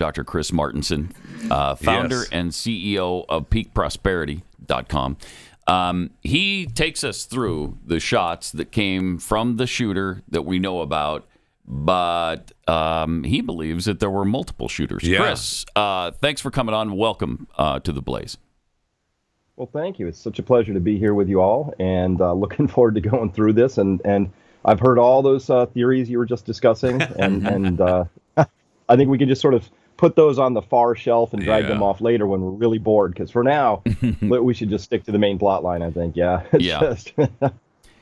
Dr. Chris Martenson, founder and CEO of peakprosperity.com. He takes us through the shots that came from the shooter that we know about, but he believes that there were multiple shooters. Yeah. Chris, thanks for coming on. Welcome to the Blaze. Well, thank you. It's such a pleasure to be here with you all, and looking forward to going through this. And I've heard all those theories you were just discussing, and I think we can just sort of put those on the far shelf and drag them off later when we're really bored. Because for now, we should just stick to the main plot line, I think. Yeah.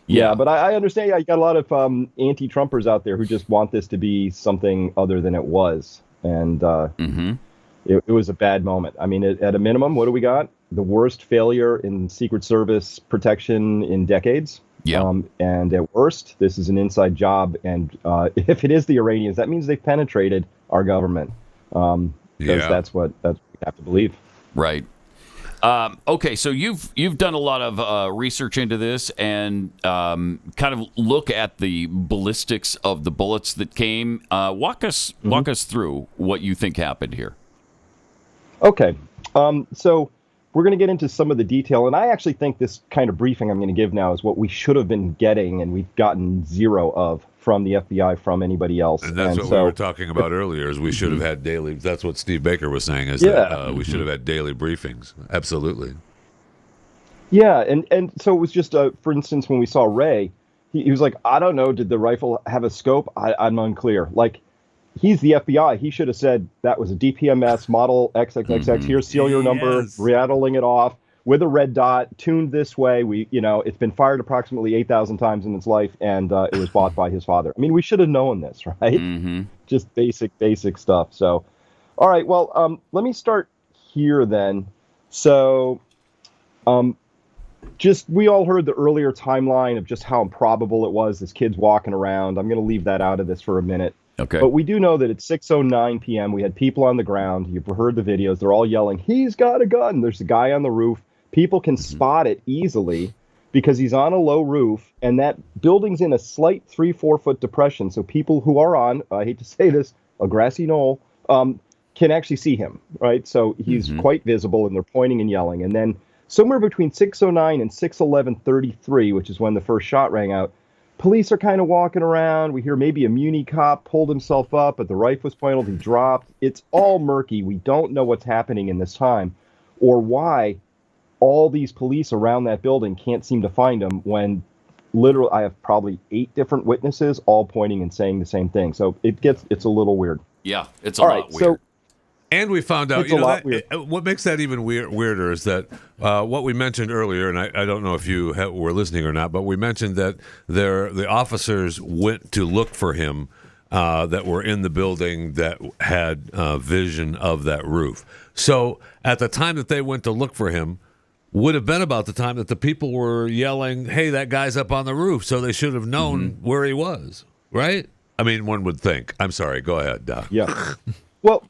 Yeah, but I understand. You got a lot of anti-Trumpers out there who just want this to be something other than it was. And it was a bad moment. I mean, at a minimum, what do we got? The worst failure in Secret Service protection in decades. Yeah. And at worst, this is an inside job. And if it is the Iranians, that means they've penetrated our government. Because that's what we have to believe. Right. Okay, so you've done a lot of research into this and kind of look at the ballistics of the bullets that came. Walk us through what you think happened here. Okay, so we're going to get into some of the detail, and I actually think this kind of briefing I'm going to give now is what we should have been getting, and we've gotten zero of from the FBI, from anybody else. And that's what we were talking about earlier, is we should have had daily, that's what Steve Baker was saying, is that we should have had daily briefings. Absolutely. Yeah, and so it was just, for instance, when we saw Ray, he was like, I don't know, did the rifle have a scope? I'm unclear. Like, he's the FBI. He should have said that was a DPMS model XXXX. Here's serial number, rattling it off with a red dot, tuned this way. It's been fired approximately 8,000 times in its life, and it was bought by his father. I mean, we should have known this, right? Just basic stuff. So, all right. Well, let me start here then. So, we all heard the earlier timeline of just how improbable it was. This kid's walking around. I'm going to leave that out of this for a minute. Okay. But we do know that at 6:09 p.m. we had people on the ground. You've heard the videos. They're all yelling, "He's got a gun." There's a guy on the roof. People can spot it easily because he's on a low roof, and that building's in a slight 3-4 foot depression. So people who are on, I hate to say this, a grassy knoll, can actually see him, right? So he's quite visible, and they're pointing and yelling. And then somewhere between 6:09 and 6:11:33, which is when the first shot rang out, police are kind of walking around. We hear maybe a Muni cop pulled himself up, but the rifle was pointed, he dropped. It's all murky. We don't know what's happening in this time or why all these police around that building can't seem to find him when literally I have probably 8 different witnesses all pointing and saying the same thing. So it's a little weird. Yeah, it's a lot weird. And we found out, what makes that even weirder is that what we mentioned earlier, and I don't know if you were listening or not, but we mentioned that the officers went to look for him that were in the building that had vision of that roof. So at the time that they went to look for him would have been about the time that the people were yelling, "Hey, that guy's up on the roof," so they should have known where he was, right? I mean, one would think. I'm sorry, go ahead, Doc. Yeah. Well,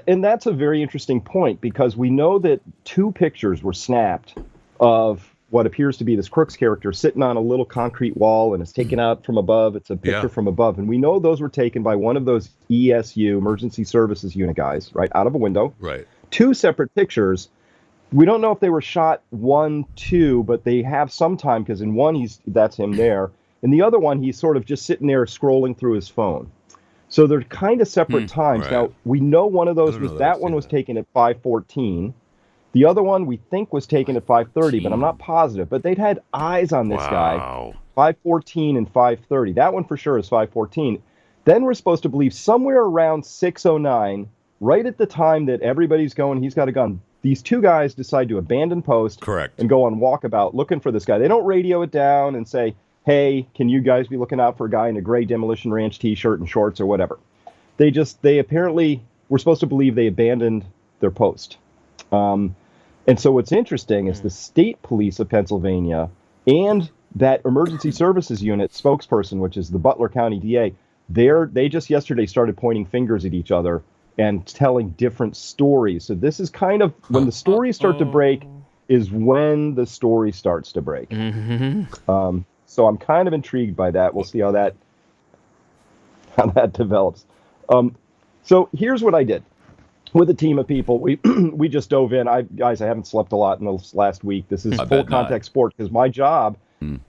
and that's a very interesting point, because we know that 2 pictures were snapped of what appears to be this Crooks character sitting on a little concrete wall, and it's taken out from above. It's a picture from above. And we know those were taken by one of those ESU, Emergency Services Unit guys, right, out of a window. Right. 2 separate pictures. We don't know if they were shot 1, 2, but they have some time, because in one, that's him there. In the other one, he's sort of just sitting there scrolling through his phone. So they're kind of separate times. Right. Now, we know one of those was taken at 5:14. The other one we think was taken at 5:30, but I'm not positive. But they'd had eyes on this guy, 5:14 and 5:30. That one for sure is 5:14. Then we're supposed to believe somewhere around 6:09, right at the time that everybody's going, he's got a gun, these 2 guys decide to abandon post and go on walkabout looking for this guy. They don't radio it down and say, "Hey, can you guys be looking out for a guy in a gray Demolition Ranch t-shirt and shorts," or whatever. They apparently, we're supposed to believe they abandoned their post. And so what's interesting is the state police of Pennsylvania and that emergency services unit spokesperson, which is the Butler County DA, they just yesterday started pointing fingers at each other and telling different stories. So this is kind of when the stories start to break is when the story starts to break. So I'm kind of intrigued by that. We'll see how that develops. So here's what I did. with a team of people. We just dove in. I haven't slept a lot in this last week. This is full contact sport because my job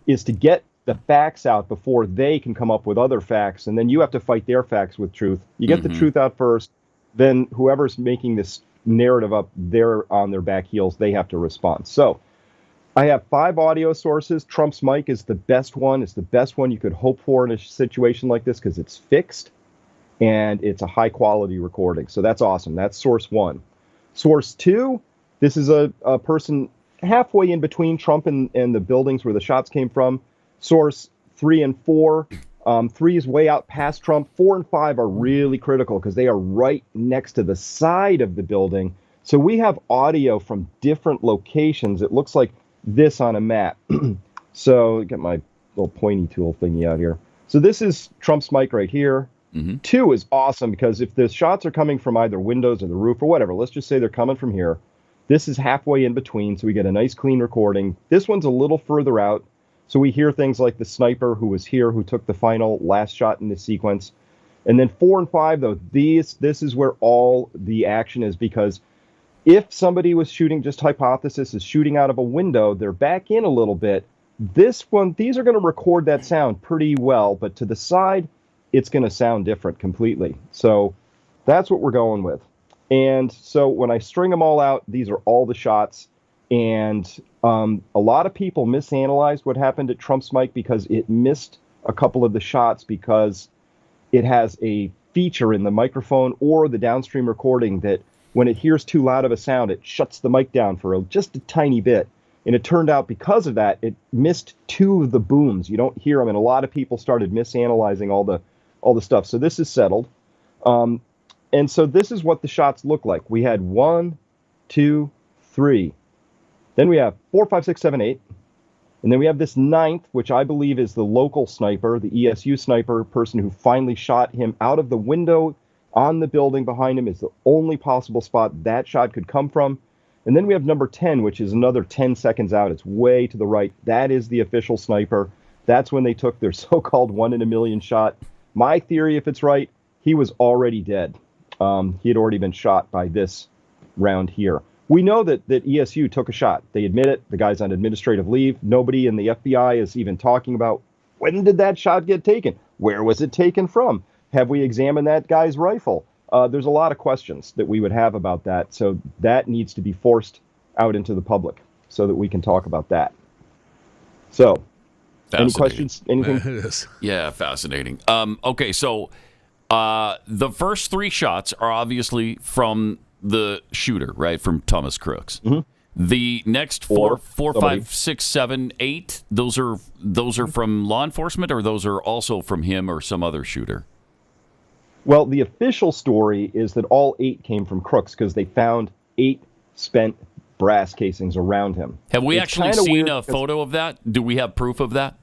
is to get the facts out before they can come up with other facts, and then you have to fight their facts with truth. You get the truth out first, then whoever's making this narrative up, they're on their back heels. They have to respond. So I have 5 audio sources. Trump's mic is the best one. It's the best one you could hope for in a situation like this because it's fixed and it's a high quality recording. So that's awesome. That's source 1. Source 2, this is a person halfway in between Trump and the buildings where the shots came from. Source 3 and 4. 3 is way out past Trump. 4 and 5 are really critical because they are right next to the side of the building. So we have audio from different locations. It looks like this on a map. So get my little pointy tool thingy out here. So this is Trump's mic right here. 2 is awesome because if the shots are coming from either windows or the roof or whatever, let's just say they're coming from here. This is halfway in between, so we get a nice clean recording. This one's a little further out. So we hear things like the sniper who was here, who took the final last shot in the sequence. And then 4 and 5, though, this is where all the action is, because if somebody was shooting, just hypothesis, is shooting out of a window, they're back in a little bit. This one, these are going to record that sound pretty well, but to the side, it's going to sound different completely. So that's what we're going with. And so when I string them all out, these are all the shots. And a lot of people misanalyzed what happened at Trump's mic because it missed a couple of the shots because it has a feature in the microphone or the downstream recording that when it hears too loud of a sound, it shuts the mic down for just a tiny bit. And it turned out because of that, it missed 2 of the booms. You don't hear them. And a lot of people started misanalyzing all the stuff. So this is settled. And so this is what the shots look like. We had 1, 2, 3. Then we have 4, 5, 6, 7, 8. And then we have this 9th, which I believe is the local sniper, the ESU sniper person who finally shot him out of the window on the building behind him is the only possible spot that shot could come from. And then we have number 10, which is another 10 seconds out. It's way to the right. That is the official sniper. That's when they took their so-called 1 in a million shot. My theory, if it's right, he was already dead. He had already been shot by this round here. We know that ESU took a shot. They admit it. The guy's on administrative leave. Nobody in the FBI is even talking about when did that shot get taken? Where was it taken from? Have we examined that guy's rifle? There's a lot of questions that we would have about that. So that needs to be forced out into the public so that we can talk about that. So, any questions? Anything? Yeah, fascinating. Okay, so the first 3 shots are obviously from the shooter, right, from Thomas Crooks. The next 4, 5, 6, 7, 8, those are from law enforcement, or those are also from him or some other shooter? Well, the official story is that all 8 came from Crooks because they found 8 spent brass casings around him. Have we actually seen a photo of that? Do we have proof of that?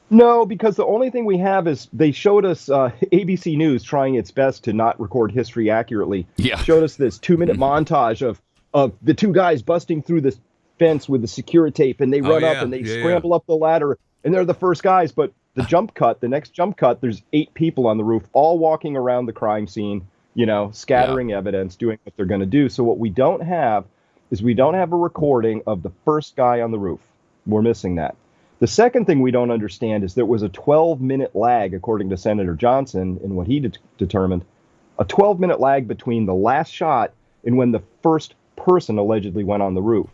No, because the only thing we have is they showed us ABC News trying its best to not record history accurately. Yeah. Showed us this 2-minute montage of the 2 guys busting through the fence with the security tape, and they run up and they scramble up the ladder, and they're the first guys. But the next jump cut, there's 8 people on the roof, all walking around the crime scene, scattering evidence, doing what they're going to do. So what we don't have is we don't have a recording of the first guy on the roof. We're missing that. The second thing we don't understand is there was a 12-minute lag, according to Senator Johnson, in what he determined, a 12-minute lag between the last shot and when the first person allegedly went on the roof.